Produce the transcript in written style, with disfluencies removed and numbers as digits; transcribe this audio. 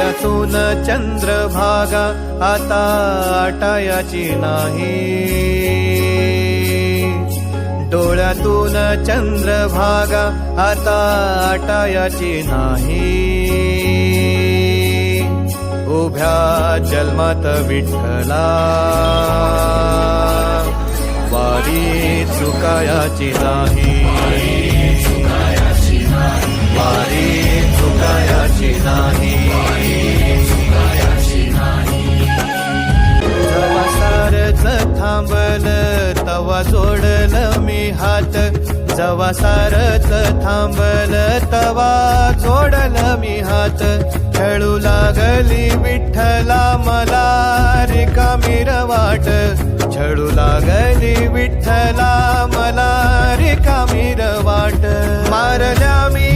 डोळ्यातून चंद्रभागा आता आटायाची नाही, डोळ्यातून चंद्रभागा आता आटायाची नाही। उभ्या जन्मात विठ्ठला वारी चुकायाची नाही, वारी चुकायाची नाही। जेव्हा सारच थांबलं तवा जोडलं मी हात, जेव्हा सारच थांबलं तवा जोडलं मी हात। खेळू लागली विठ्ठला मला रिकामी वाट, छळू लागली विठ्ठला मला रिकामी वाट। मारल्या मी